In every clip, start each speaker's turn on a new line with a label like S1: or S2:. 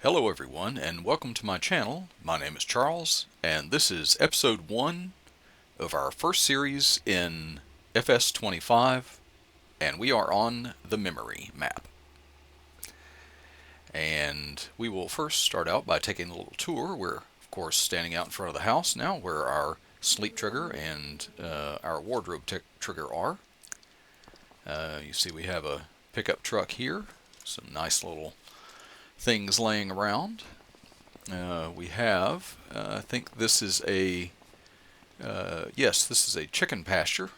S1: Hello everyone and welcome to my channel. My name is Charles and this is episode 1 of our first series in FS25 and we are on the memory map. And we will first start out by taking a little tour. We're of course standing out in front of the house now where our sleep trigger and our wardrobe trigger are. You see we have a pickup truck here, some nice little things laying around. We have, I think this is a, yes, this is a chicken pasture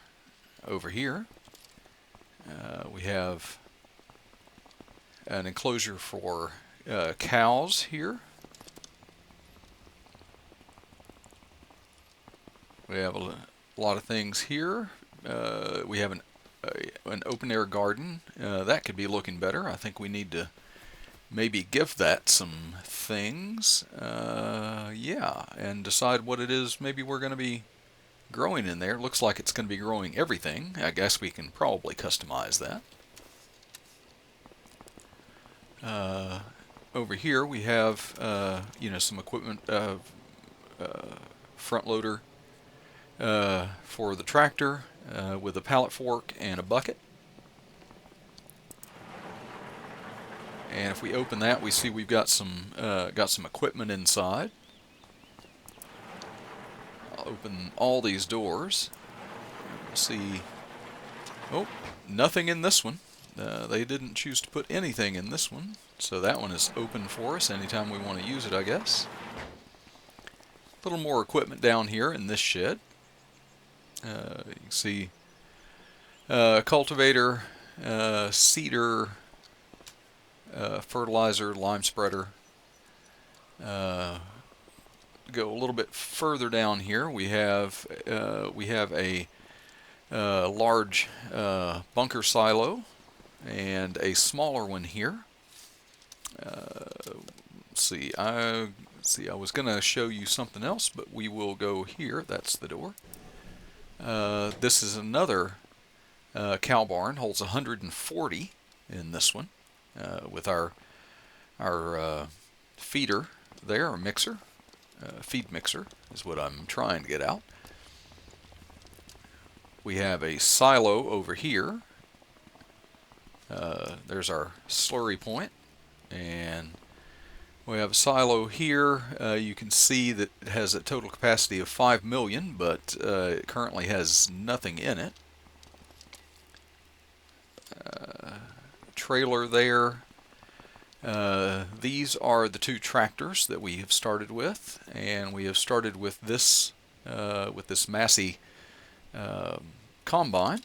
S1: over here. We have an enclosure for cows here. We have a lot of things here. We have an open air garden. That could be looking better. I think we need to maybe give that some things, yeah, and decide what it is maybe we're going to be growing in there. Looks like it's going to be growing everything. I guess we can probably customize that. Over here we have, some equipment, front loader for the tractor with a pallet fork and a bucket. And if we open that, we see we've got some equipment inside. I'll open all these doors. We'll see. Oh, nothing in this one. They didn't choose to put anything in this one, so that one is open for us anytime we want to use it, I guess. A little more equipment down here in this shed. You can see cultivator, seeder, fertilizer, lime spreader. Go a little bit further down here. We have a large bunker silo and a smaller one here. I was going to show you something else, but we will go here. That's the door. This is another cow barn. Holds 140 in this one. With our feeder there, or mixer, feed mixer is what I'm trying to get out. We have a silo over here. There's our slurry point, and we have a silo here. You can see that it has a total capacity of 5 million, but it currently has nothing in it. Trailer there. These are the two tractors that we have started with, and we have started with this Massey combine.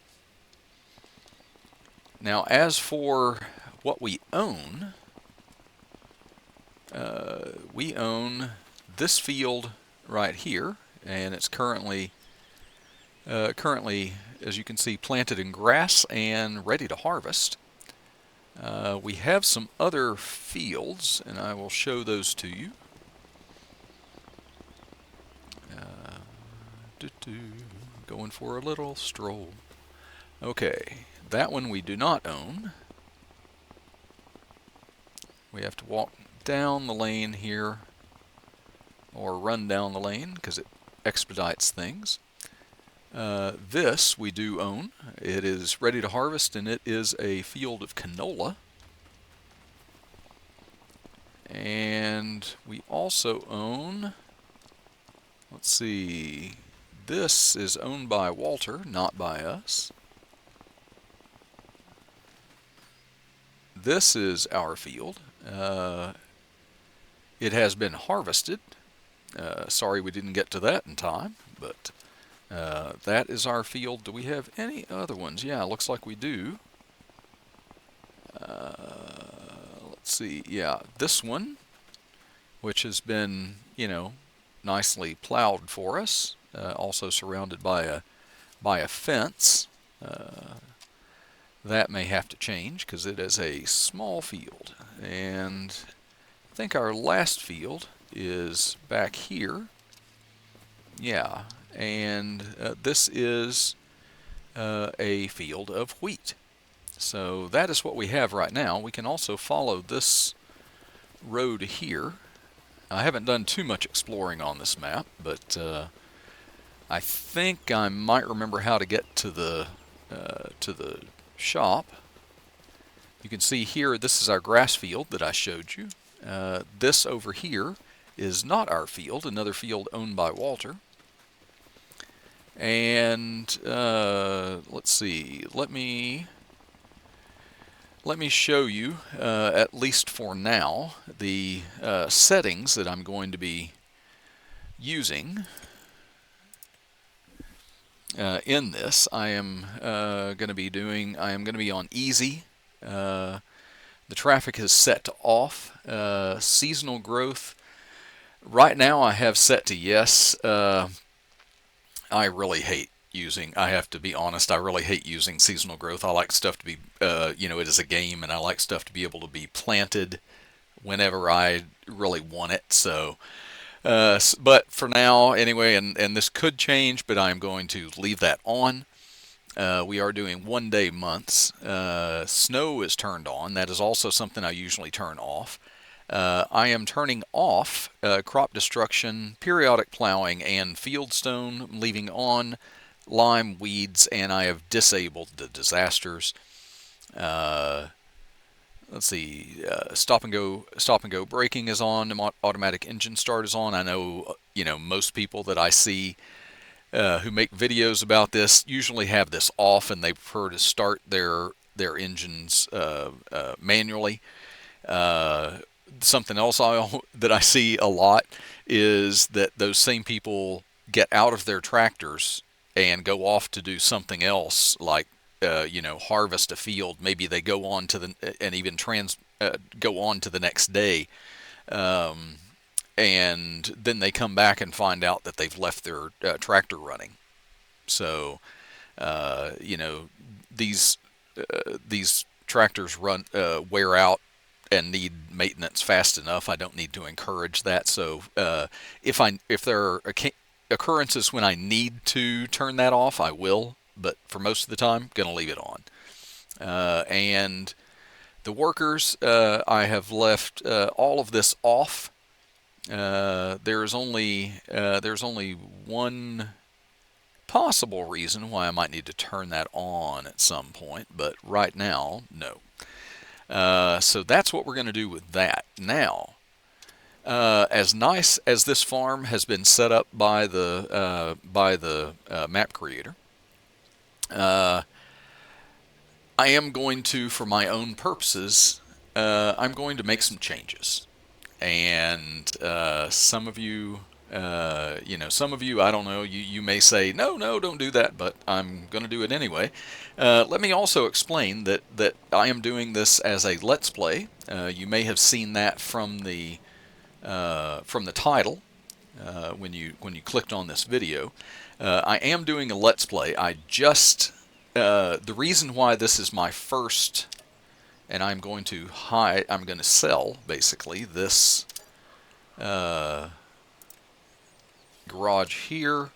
S1: Now, as for what we own this field right here, and it's currently, as you can see, planted in grass and ready to harvest. We have some other fields, and I will show those to you. Going for a little stroll. Okay, that one we do not own. We have to walk down the lane here, or run down the lane, because it expedites things. This we do own. It is ready to harvest, and it is a field of canola. And we also own, let's see, this is owned by Walter, not by us. This is our field. It has been harvested. Sorry we didn't get to that in time, but that is our field. Do we have any other ones? Yeah, looks like we do. Let's see. Yeah, this one, which has been, nicely plowed for us, also surrounded by a fence. That may have to change because it is a small field. And I think our last field is back here. Yeah, and this is a field of wheat. So that is what we have right now. We can also follow this road here. I haven't done too much exploring on this map, but I think I might remember how to get to the shop. You can see here, this is our grass field that I showed you. This over here is not our field, another field owned by Walter. And let's see, let me show you, at least for now, the settings that I'm going to be using in this. I am going to be on easy. The traffic is set to off. Seasonal growth, right now I have set to yes. I really hate I have to be honest, I really hate using seasonal growth. I like stuff to be, it is a game, and I like stuff to be able to be planted whenever I really want it. So, but for now, anyway, and this could change, but I'm going to leave that on. We are doing 1 day months. Snow is turned on. That is also something I usually turn off. I am turning off crop destruction, periodic plowing, and fieldstone. I'm leaving on lime, weeds, and I have disabled the disasters. Let's see, stop and go braking is on. Automatic engine start is on. I know, most people that I see who make videos about this usually have this off, and they prefer to start their engines manually. Something else that I see a lot is that those same people get out of their tractors and go off to do something else, like harvest a field. Maybe they go on to and even go on to the next day, and then they come back and find out that they've left their tractor running. So, these tractors wear out and need maintenance fast enough. I don't need to encourage that. So if there are occurrences when I need to turn that off, I will. But for most of the time, I'm going to leave it on. And the workers, I have left all of this off. There's only one possible reason why I might need to turn that on at some point, but right now, no. So that's what we're going to do with that. Now, as nice as this farm has been set up by the map creator, I am going to, for my own purposes, I'm going to make some changes. And some of you, I don't know, you may say, no, don't do that, but I'm going to do it anyway. Let me also explain that I am doing this as a Let's Play. You may have seen that from the title when you clicked on this video. I am doing a Let's Play. The reason why this is my first, and I'm going to sell, basically, this garage here,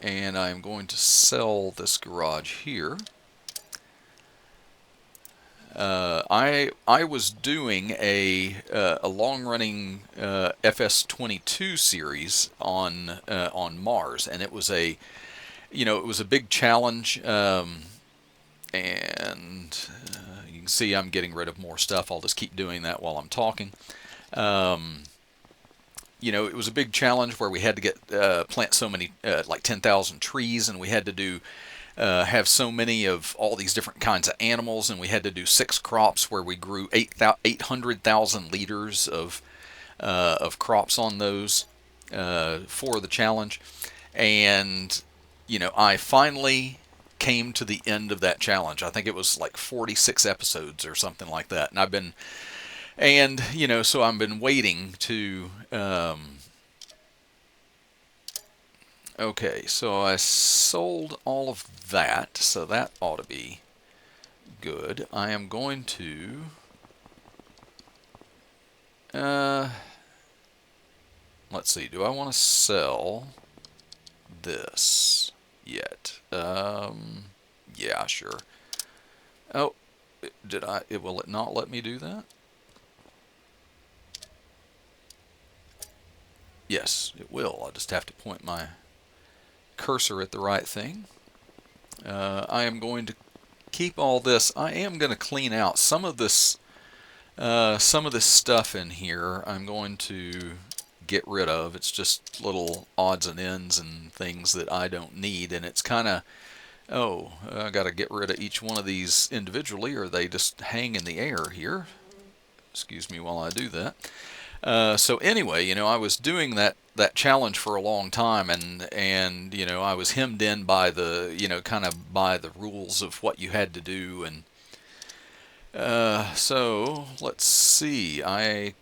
S1: and I'm going to sell this garage here. I was doing a long-running FS22 series on Mars, and it was a big challenge. And you can see I'm getting rid of more stuff. I'll just keep doing that while I'm talking. It was a big challenge where we had to plant so many, like 10,000 trees, and we had to have so many of all these different kinds of animals, and we had to do 6 crops where we grew 800,000 liters of crops on those for the challenge. And I finally came to the end of that challenge. I think it was like 46 episodes or something like that. And I've been waiting to, okay, so I sold all of that, so that ought to be good. I am going to, let's see, do I want to sell this yet? Yeah, sure. Oh, will it not let me do that? Yes, it will. I just have to point my cursor at the right thing. I am going to keep all this. I am going to clean out some of this stuff in here. I'm going to get rid of. It's just little odds and ends and things that I don't need, and it's kind of, oh, I got to get rid of each one of these individually, or they just hang in the air here. Excuse me while I do that. So anyway, I was doing that challenge for a long time, and I was hemmed in by the kind of by the rules of what you had to do, and so let's see. I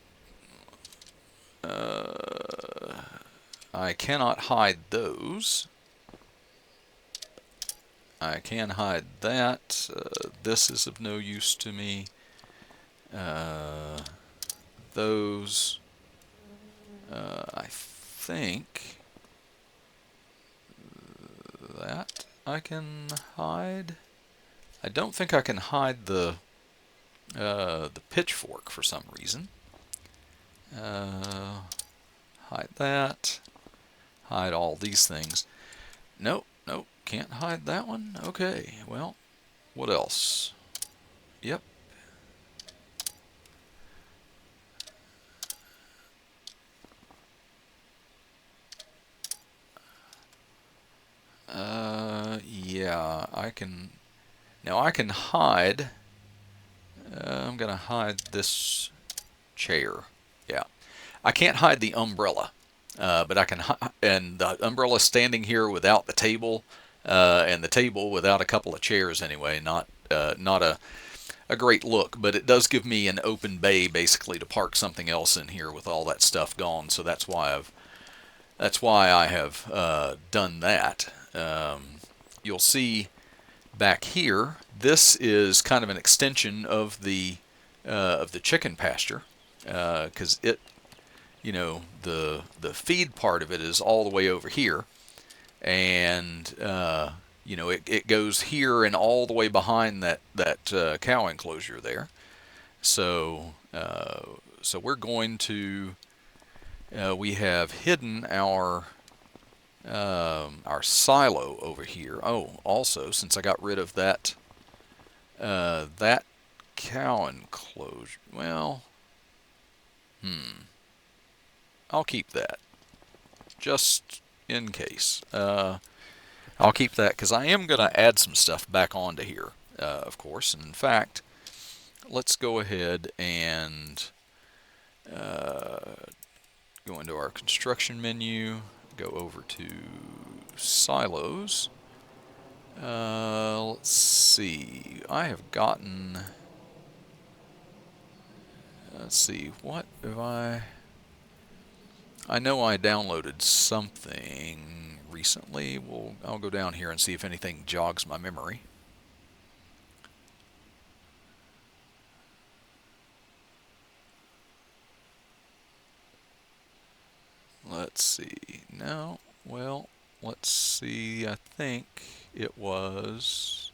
S1: cannot hide those. I can hide that. This is of no use to me. Those, I think that I can hide. I don't think I can hide the pitchfork for some reason. Hide that. Hide all these things. Nope, nope, can't hide that one. Okay, well, what else? Yep. Yeah, I can. Now I can hide. I'm gonna hide this chair. Yeah, I can't hide the umbrella, but I can. And the umbrella standing here without the table, and the table without a couple of chairs anyway. Not a great look, but it does give me an open bay basically to park something else in here with all that stuff gone. So that's why I have done that. You'll see back here, this is kind of an extension of the chicken pasture, because the feed part of it is all the way over here, and it goes here and all the way behind that cow enclosure there. So we're going to we have hidden our silo over here. Oh, also, since I got rid of that cow enclosure, well, I'll keep that just in case. I'll keep that because I am going to add some stuff back onto here, of course. And in fact, let's go ahead and go into our construction menu. Go over to silos. Let's see. I have gotten. Let's see. What have I know I downloaded something recently. I'll go down here and see if anything jogs my memory. Let's see. No. Well, let's see. I think it was.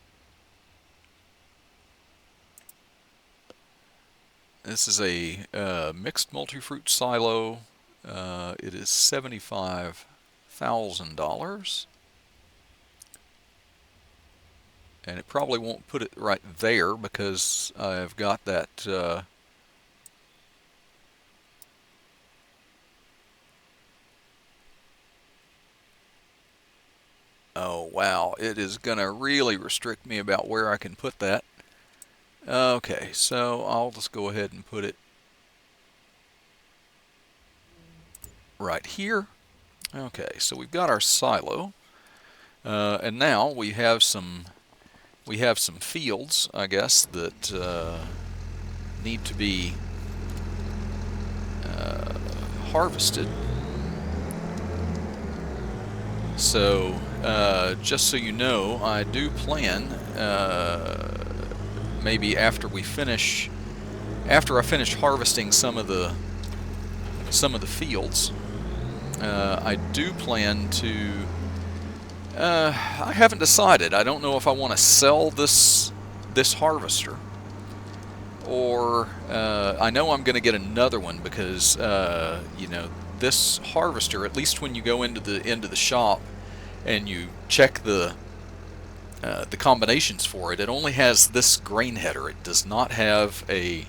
S1: This is a mixed multi-fruit silo. It is $75,000. And it probably won't put it right there because I've got that. Oh, wow. It is going to really restrict me about where I can put that. Okay, so I'll just go ahead and put it right here. Okay, so we've got our silo. And now we have some fields, I guess, that need to be harvested. So just so you know, I do plan maybe after I finish harvesting some of the fields, I do plan to. I haven't decided. I don't know if I want to sell this harvester or I know I'm going to get another one because you know, this harvester, at least when you go into the shop and you check the combinations for it, it only has this grain header. It does not have a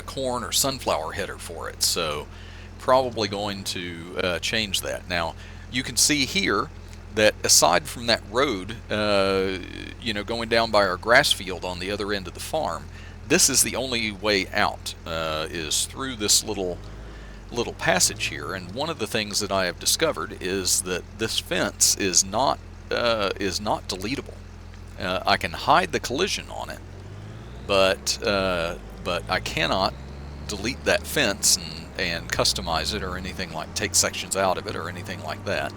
S1: corn or sunflower header for it, so probably going to change that. Now you can see here that aside from that road, you know, going down by our grass field on the other end of the farm, this is the only way out, is through this little passage here. And one of the things that I have discovered is that this fence is not deletable. I can hide the collision on it, but I cannot delete that fence and customize it or anything, like take sections out of it or anything like that.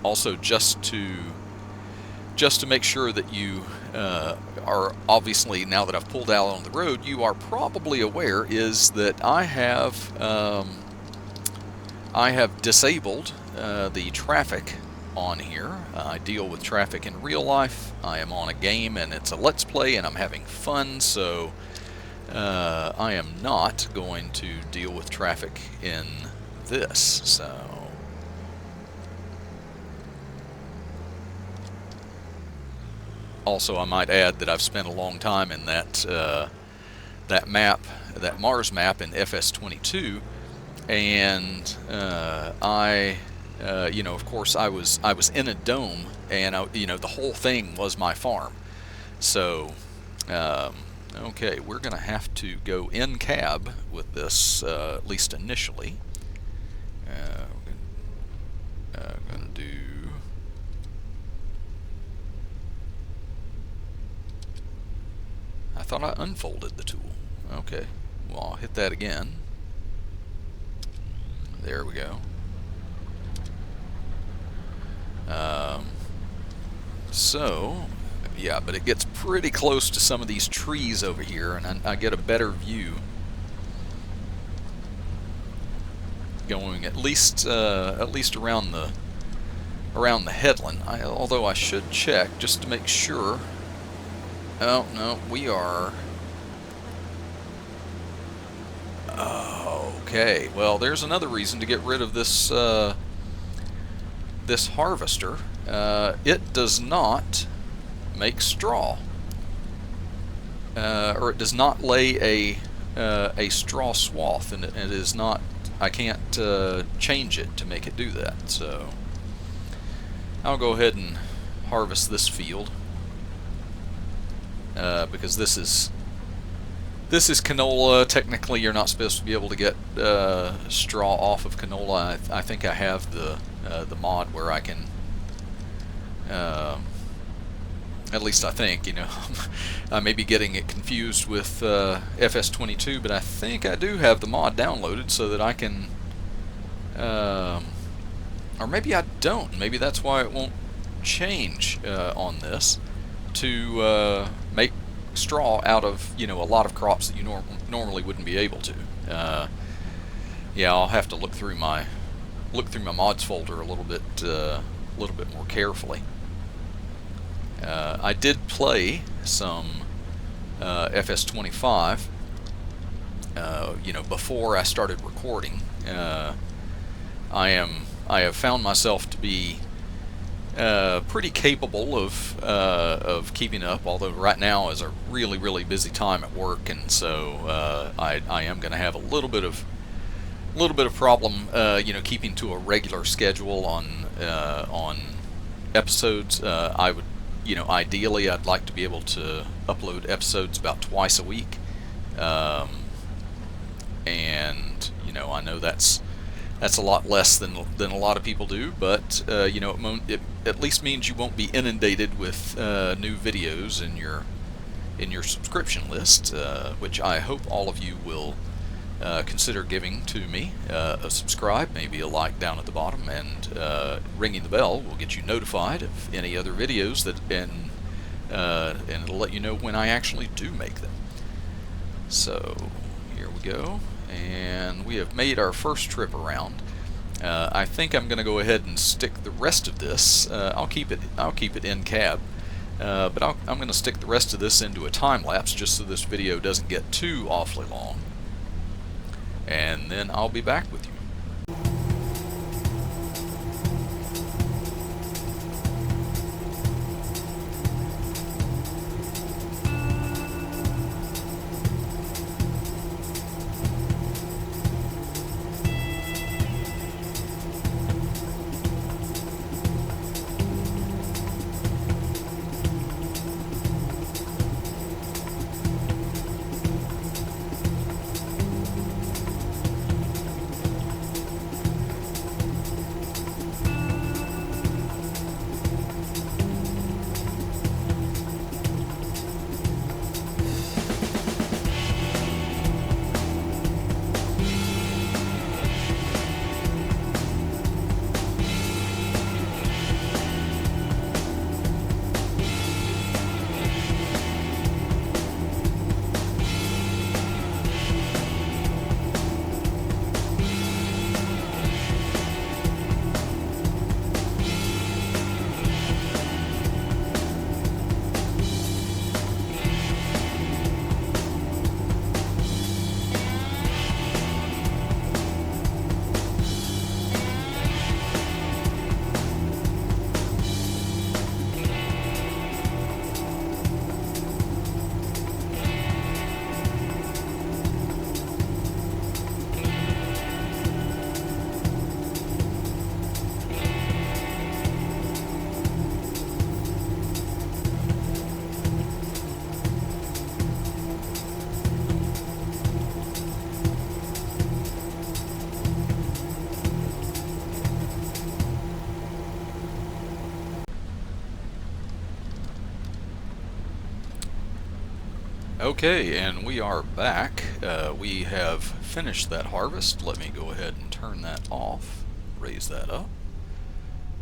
S1: Also, just to make sure that you are obviously, now that I've pulled out on the road, you are probably aware is that I have disabled the traffic on here. I deal with traffic in real life. I am on a game and it's a Let's Play and I'm having fun, so I am not going to deal with traffic in this. So also, I might add that I've spent a long time in that map, that Mars map in FS25, and you know, of course, I was in a dome, and you know, the whole thing was my farm. So okay, we're gonna have to go in cab with this, at least initially. We're gonna do. I thought I unfolded the tool. Okay, well, I'll hit that again. There we go. So, yeah, but it gets pretty close to some of these trees over here, and I get a better view going at least around the headland. Although I should check just to make sure. Oh, no, we are... Okay, well, there's another reason to get rid of this this harvester. It does not make straw, or it does not lay a straw swath, and it is not. I can't change it to make it do that. So I'll go ahead and harvest this field. Because this is canola. Technically, you're not supposed to be able to get straw off of canola. I think I have the mod where I can. At least I think, you know. I may be getting it confused with FS25, but I think I do have the mod downloaded so that I can. Or maybe I don't. Maybe that's why it won't change on this. To make straw out of, you know, a lot of crops that you normally wouldn't be able to. Yeah, I'll have to look through my mods folder a little bit more carefully. I did play some FS25, you know, before I started recording. I have found myself to be pretty capable of keeping up, although right now is a really busy time at work, and so I am going to have a little bit of problem, you know, keeping to a regular schedule on episodes. I would, you know, ideally I'd like to be able to upload episodes about twice a week, and you know, I know that's a lot less than a lot of people do, but you know, it at least means you won't be inundated with new videos in your subscription list, which I hope all of you will consider giving to me. A subscribe, maybe a like down at the bottom, and ringing the bell will get you notified of any other videos and it'll let you know when I actually do make them. So here we go. And we have made our first trip around. I think I'm going to go ahead and stick the rest of this. I'll keep it in cab, But I'm going to stick the rest of this into a time lapse just so this video doesn't get too awfully long. And then I'll be back with you. Okay, and we are back. We have finished that harvest. Let me go ahead and turn that off, raise that up.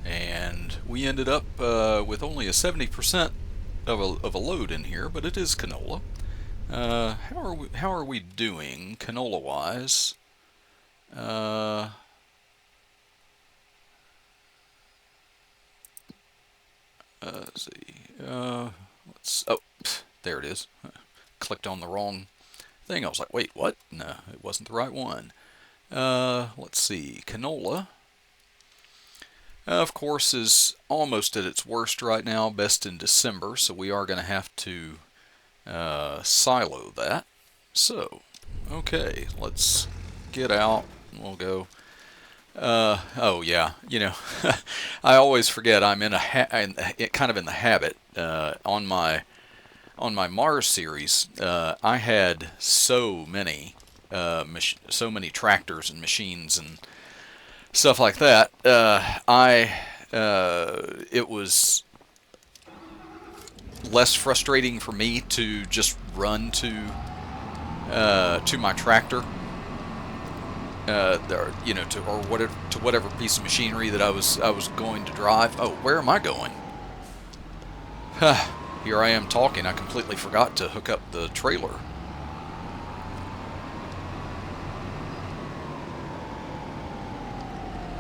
S1: And we ended up with only a 70% of a load in here, but it is canola. How are we doing canola-wise? Let's see. Oh, there it is. Clicked on the wrong thing. I was like, wait, what? No, it wasn't the right one. Let's see. Canola, of course, is almost at its worst right now, best in December, so we are going to have to silo that. So, okay, let's get out. We'll go. Oh yeah, I always forget I'm in kind of in the habit on my Mars series. I had so many tractors and machines and stuff like that. It was less frustrating for me to just run to my tractor. To whatever piece of machinery that I was going to drive. Oh, where am I going? Here I am talking. I completely forgot to hook up the trailer.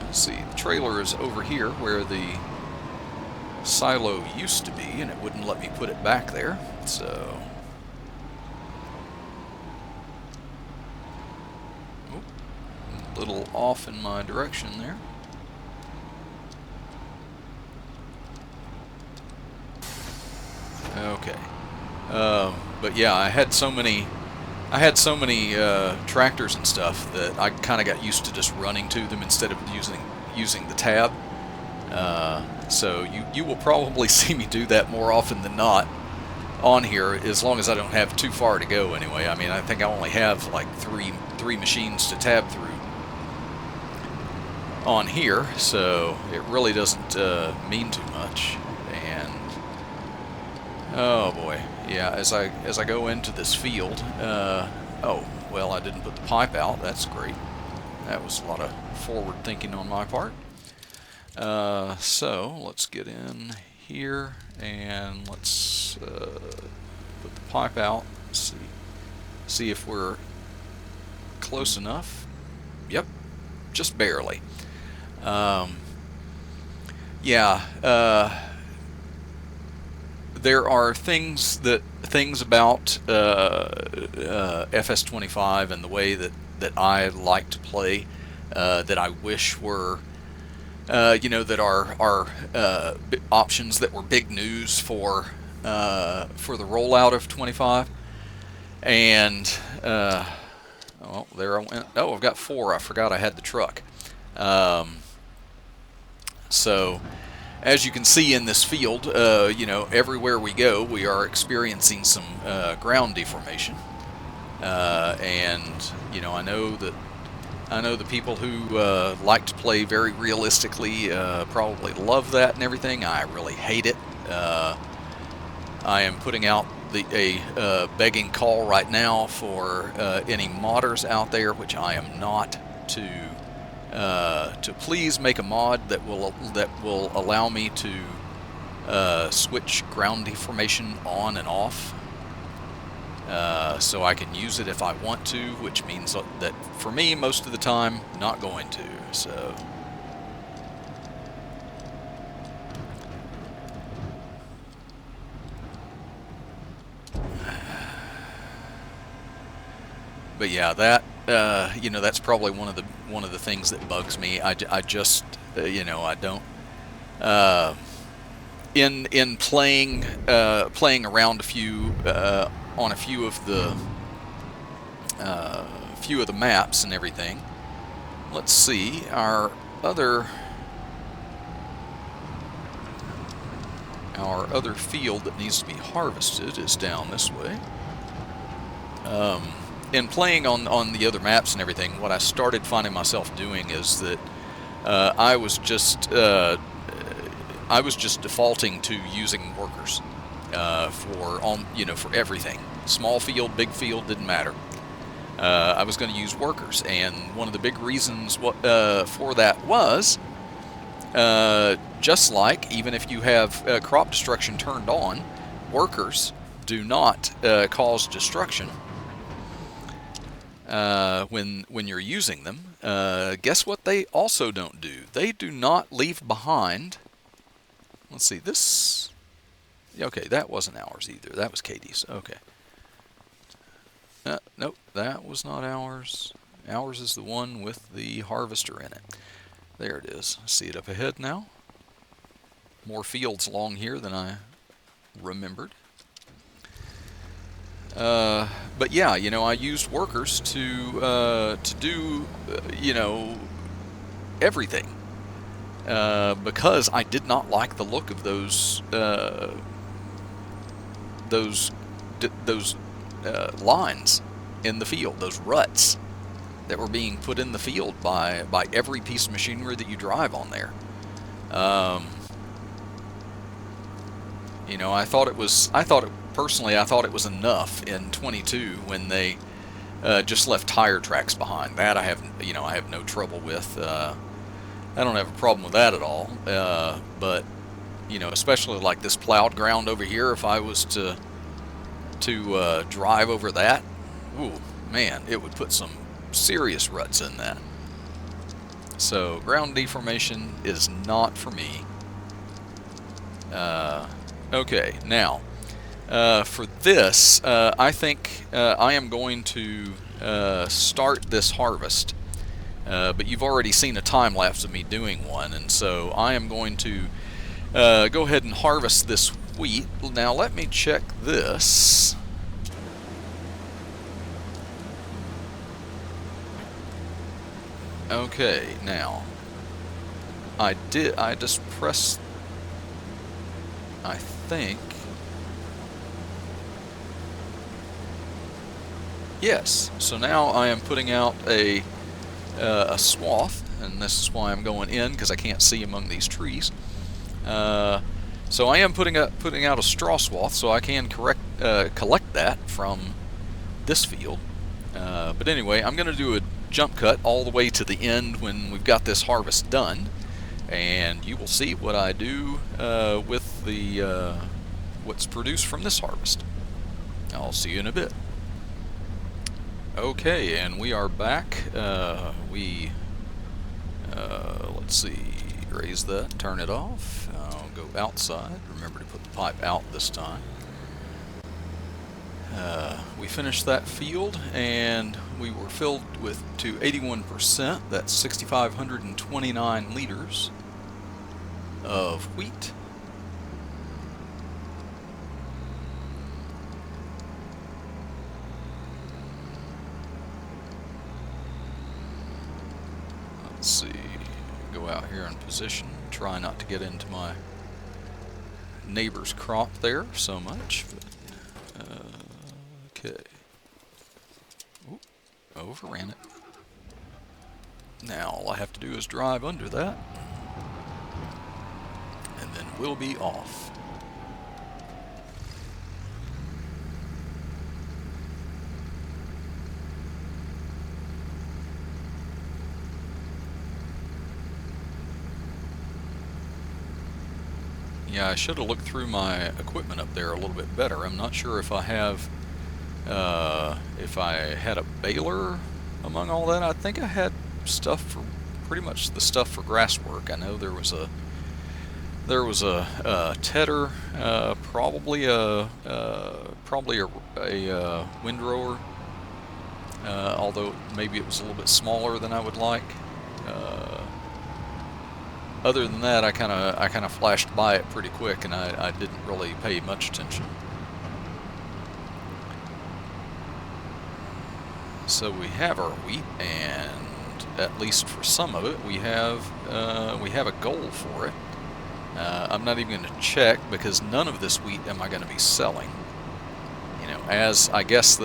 S1: Let's see. The trailer is over here where the silo used to be, and it wouldn't let me put it back there. So. Little off in my direction there. Okay, but yeah, I had so many tractors and stuff that I kind of got used to just running to them instead of using the tab. So you will probably see me do that more often than not on here, as long as I don't have too far to go. Anyway, I mean, I think I only have like three machines to tab through on here, so it really doesn't mean too much. And oh boy, yeah, as I go into this field, oh well, I didn't put the pipe out. That's great. That was a lot of forward thinking on my part. So let's get in here and let's put the pipe out. See if we're close enough. Yep, just barely. Yeah, there are things about FS25 and the way that I like to play that I wish were that are options that were big news for the rollout of 25. And well, there I went. Oh, I've got 4. I forgot I had the truck. Um, so as you can see in this field, everywhere we go, we are experiencing some ground deformation. And I know the people who like to play very realistically probably love that and everything. I really hate it. I am putting out a begging call right now for any modders out there, which I am not, to please make a mod that will allow me to switch ground deformation on and off, so I can use it if I want to, which means that for me most of the time not going to. So but yeah, that that's probably one of the things that bugs me. I just I don't in playing around on a few of the maps and everything. Let's see, our other field that needs to be harvested is down this way. In playing on the other maps and everything, what I started finding myself doing is that I was just defaulting to using workers for everything. Small field, big field, didn't matter. I was going to use workers, and one of the big reasons for that was just like even if you have crop destruction turned on, workers do not cause destruction when you're using them. Guess what they also don't do? They do not leave behind. Let's see, this. Okay, that wasn't ours either. That was Katie's. Okay. Nope, that was not ours. Ours is the one with the harvester in it. There it is. See it up ahead now. More fields along here than I remembered. But yeah, I used workers to do everything because I did not like the look of those lines in the field, those ruts that were being put in the field by every piece of machinery that you drive on there. Personally, I thought it was enough in 22 when they just left tire tracks behind. That I have no trouble with. I don't have a problem with that at all. But especially like this plowed ground over here, if I was to drive over that, ooh, man, it would put some serious ruts in that. So ground deformation is not for me. Okay, now for this, I think I am going to start this harvest, but you've already seen a time lapse of me doing one, and so I am going to go ahead and harvest this wheat. Now let me check this. Okay, now I just pressed, I think, yes. So now I am putting out a swath, and this is why I'm going in, because I can't see among these trees. So I am putting out a straw swath, so I can collect that from this field. But anyway, I'm going to do a jump cut all the way to the end when we've got this harvest done, and you will see what I do with the what's produced from this harvest. I'll see you in a bit. Okay, and we are back. Let's see. graze that, turn it off. I'll go outside. Remember to put the pipe out this time. We finished that field and we were filled with to 81%. That's 6,529 liters of wheat. Let's see, go out here in position, try not to get into my neighbor's crop there so much. But, okay. Oop, overran it. Now all I have to do is drive under that, and then we'll be off. Yeah, I should have looked through my equipment up there a little bit better. I'm not sure if I have, if I had a baler among all that. I think I had stuff for pretty much the stuff for grass work. I know there was a tedder, probably a windrower, although maybe it was a little bit smaller than I would like. Other than that, I kind of flashed by it pretty quick, and I didn't really pay much attention. So we have our wheat, and at least for some of it, we have a goal for it. I'm not even going to check because none of this wheat am I going to be selling. You know, as I guess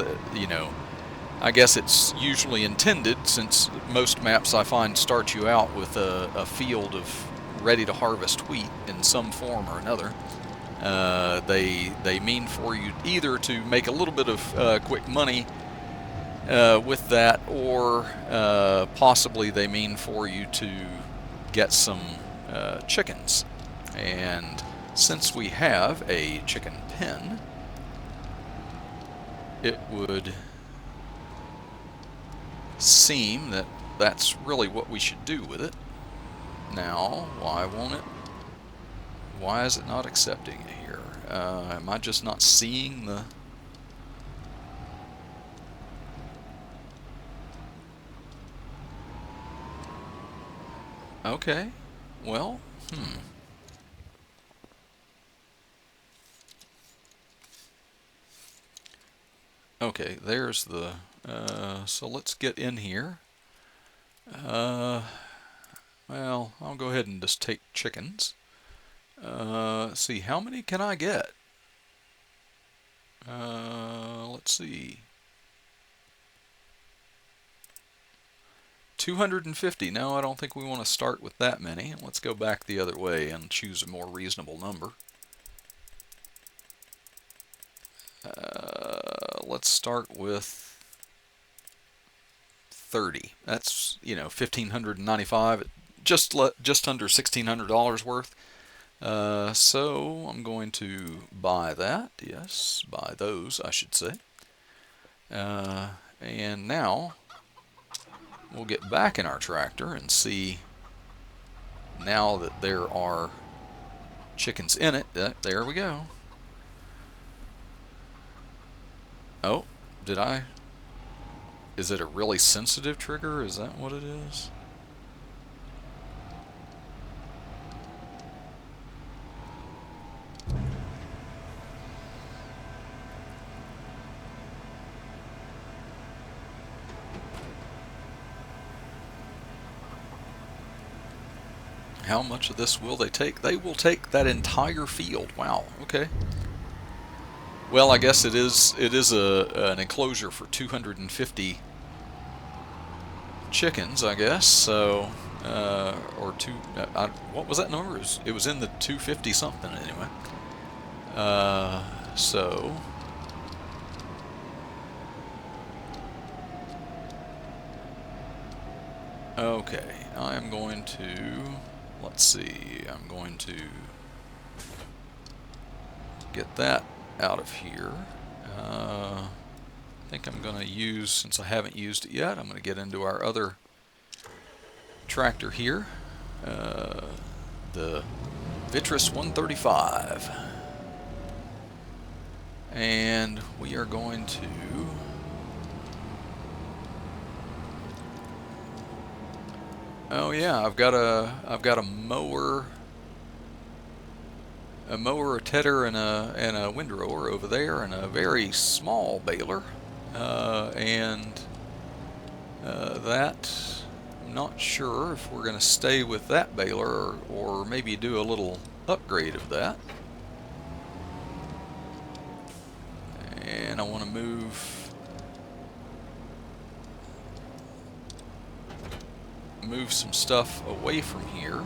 S1: I guess it's usually intended, since most maps I find start you out with a field of ready to harvest wheat in some form or another. They mean for you either to make a little bit of quick money with that, or possibly they mean for you to get some chickens. And since we have a chicken pen, it would seem that that's really what we should do with it. Now, why won't it? Why is it not accepting it here? Am I just not seeing the... Okay, well, Okay, there's the... so let's get in here. Well, I'll go ahead and just take chickens. Let's see, how many can I get? Let's see. 250. No, I don't think we want to start with that many. Let's go back the other way and choose a more reasonable number. Let's start with 30. That's, 1,595, just under $1,600 worth. So I'm going to buy that. Yes, buy those, I should say. And now we'll get back in our tractor and see, now that there are chickens in it. There we go. Oh, did I? Is it a really sensitive trigger? Is that what it is? How much of this will they take? They will take that entire field. Wow, okay. Well, I guess it is an enclosure for 250 chickens, I guess. So, or what was that number? It was in the 250 something anyway. So, okay, I'm going to, let's see, I'm going to get that out of here. I think I'm going to use, since I haven't used it yet, I'm going to get into our other tractor here. the Vitris 135. And we are going to oh yeah, I've got a mower, a tedder, and a windrower over there, and a very small baler, and that I'm not sure if we're going to stay with that baler or maybe do a little upgrade of that. And I want to move some stuff away from here.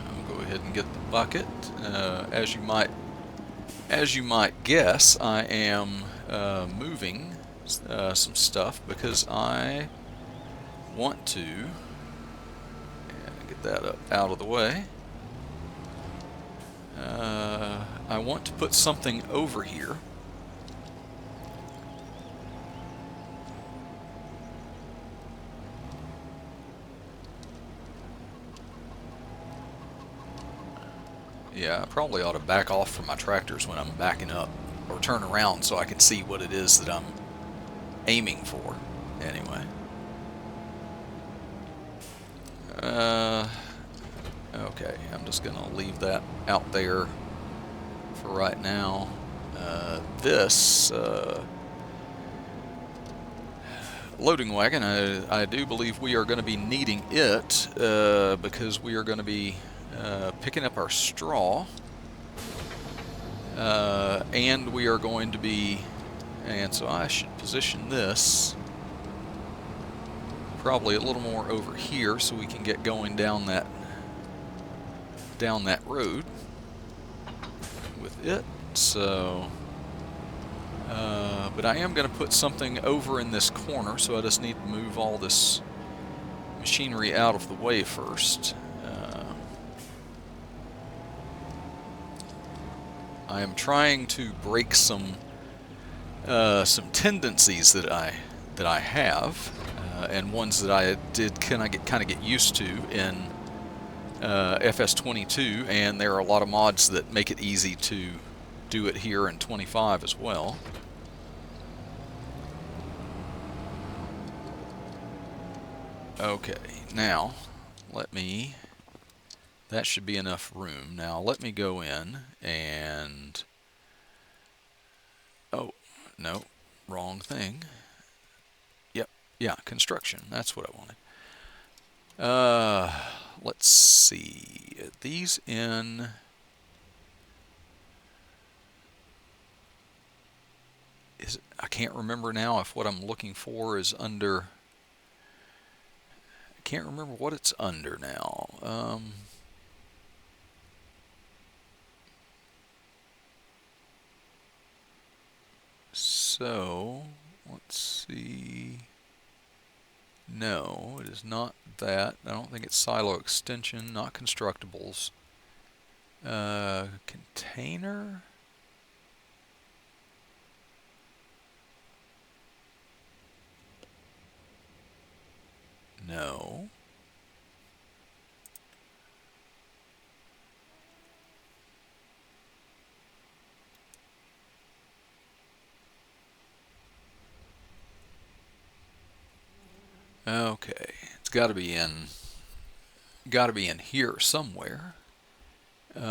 S1: I'll go ahead and get the bucket. As you might guess, I am moving some stuff because I want to get that out of the way. I want to put something over here. Yeah, I probably ought to back off from my tractors when I'm backing up, or turn around so I can see what it is that I'm aiming for. Anyway. Okay, I'm just going to leave that out there for right now. This loading wagon, I do believe we are going to be needing it because we are going to be picking up our straw, and we are going to be, and so I should position this probably a little more over here so we can get going down that road with it. So but I am going to put something over in this corner, so I just need to move all this machinery out of the way first. I am trying to break some tendencies that I have, and ones that I did kind of get used to in FS22, and there are a lot of mods that make it easy to do it here in 25 as well. Okay, now that should be enough room. Now let me go in and, oh, no, wrong thing. Yep, yeah, construction, that's what I wanted. Let's see, these in, I can't remember now if what I'm looking for is under, I can't remember what it's under now. So, let's see. No, it is not that. I don't think it's silo extension, not constructibles. Container? No. Okay, it's got to be in here somewhere. It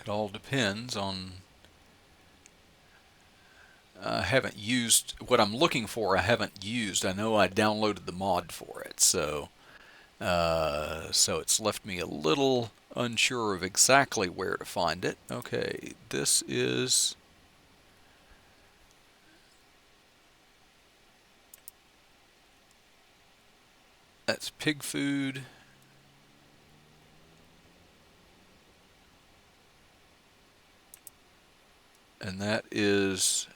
S1: all depends on, I haven't used what I'm looking for. I haven't used. I know I downloaded the mod for it, so so it's left me a little unsure of exactly where to find it. Okay, this is, that's pig food. and that is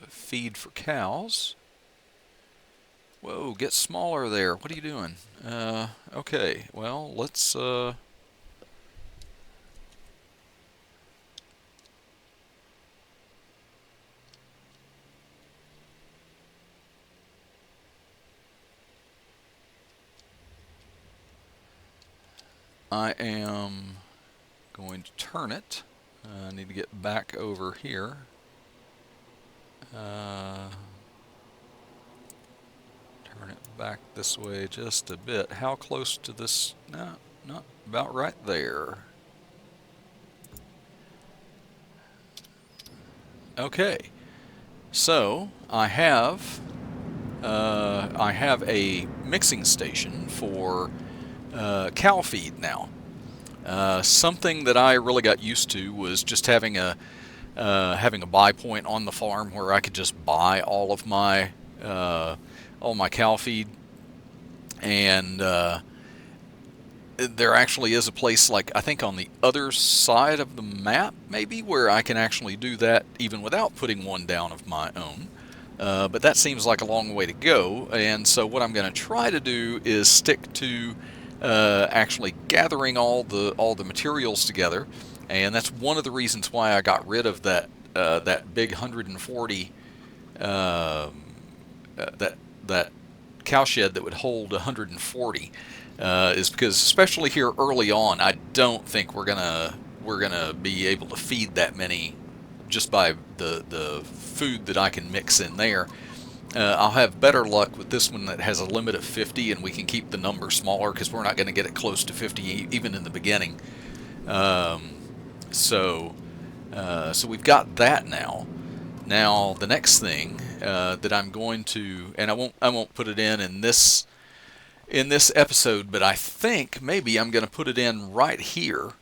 S1: feed for cows. Whoa, get smaller there. What are you doing? Okay, well, let's... I am going to turn it. I need to get back over here. Turn it back this way just a bit. How close to this? No, not about right there. Okay, so I have a mixing station for cow feed now. Something that I really got used to was just having a buy point on the farm where I could just buy all my cow feed, and there actually is a place, like I think on the other side of the map maybe, where I can actually do that even without putting one down of my own. But that seems like a long way to go, and so what I'm going to try to do is stick to actually gathering all the materials together, and that's one of the reasons why I got rid of that big 140 that cow shed that would hold 140, is because, especially here early on, I don't think we're gonna be able to feed that many just by the food that I can mix in there. I'll have better luck with this one that has a limit of 50, and we can keep the number smaller because we're not going to get it close to 50 even in the beginning. So we've got that now. Now the next thing that I'm going to, and I won't put it in this episode, but I think maybe I'm going to put it in right here,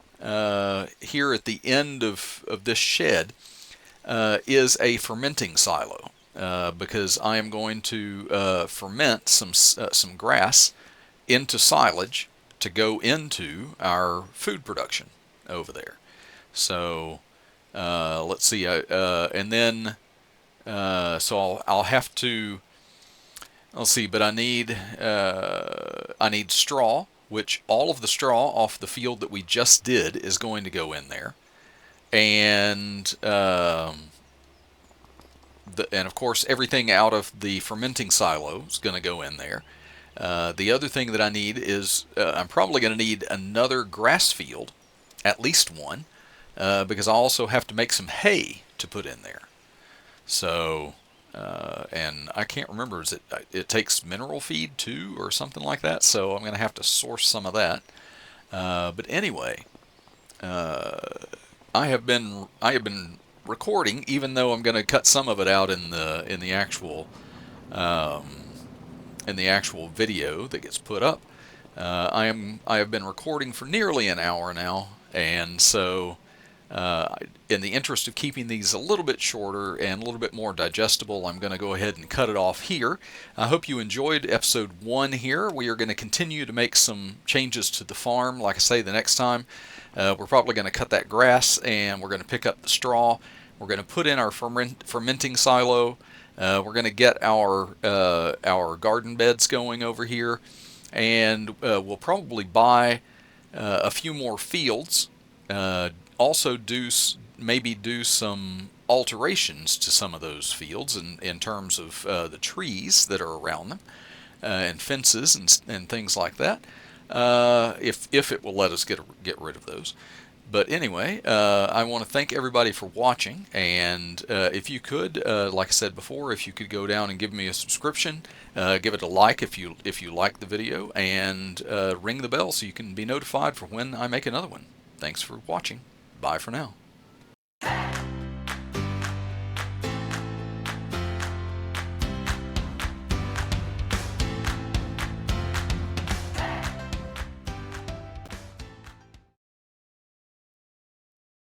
S1: here at the end of this shed, is a fermenting silo. Because I am going to ferment some grass into silage to go into our food production over there. So let's see, and then so I'll have to, let's see, but I need straw, which all of the straw off the field that we just did is going to go in there, and and of course everything out of the fermenting silo is going to go in there. The other thing that I need is I'm probably going to need another grass field, at least one, because I also have to make some hay to put in there. So, and I can't remember, it takes mineral feed too or something like that, so I'm going to have to source some of that. But anyway, I have been recording, even though I'm going to cut some of it out in the actual video that gets put up. I have been recording for nearly an hour now, and so in the interest of keeping these a little bit shorter and a little bit more digestible, I'm going to go ahead and cut it off here. I hope you enjoyed episode 1 here. We are going to continue to make some changes to the farm. Like I say, the next time we're probably going to cut that grass, and we're going to pick up the straw. We're going to put in our fermenting silo. We're going to get our garden beds going over here, and we'll probably buy a few more fields. Also maybe do some alterations to some of those fields in terms of the trees that are around them, and fences and things like that, if it will let us get rid of those. But anyway, I want to thank everybody for watching, and if you could, like I said before, if you could go down and give me a subscription, give it a like if you like the video, and ring the bell so you can be notified for when I make another one. Thanks for watching. Bye for now.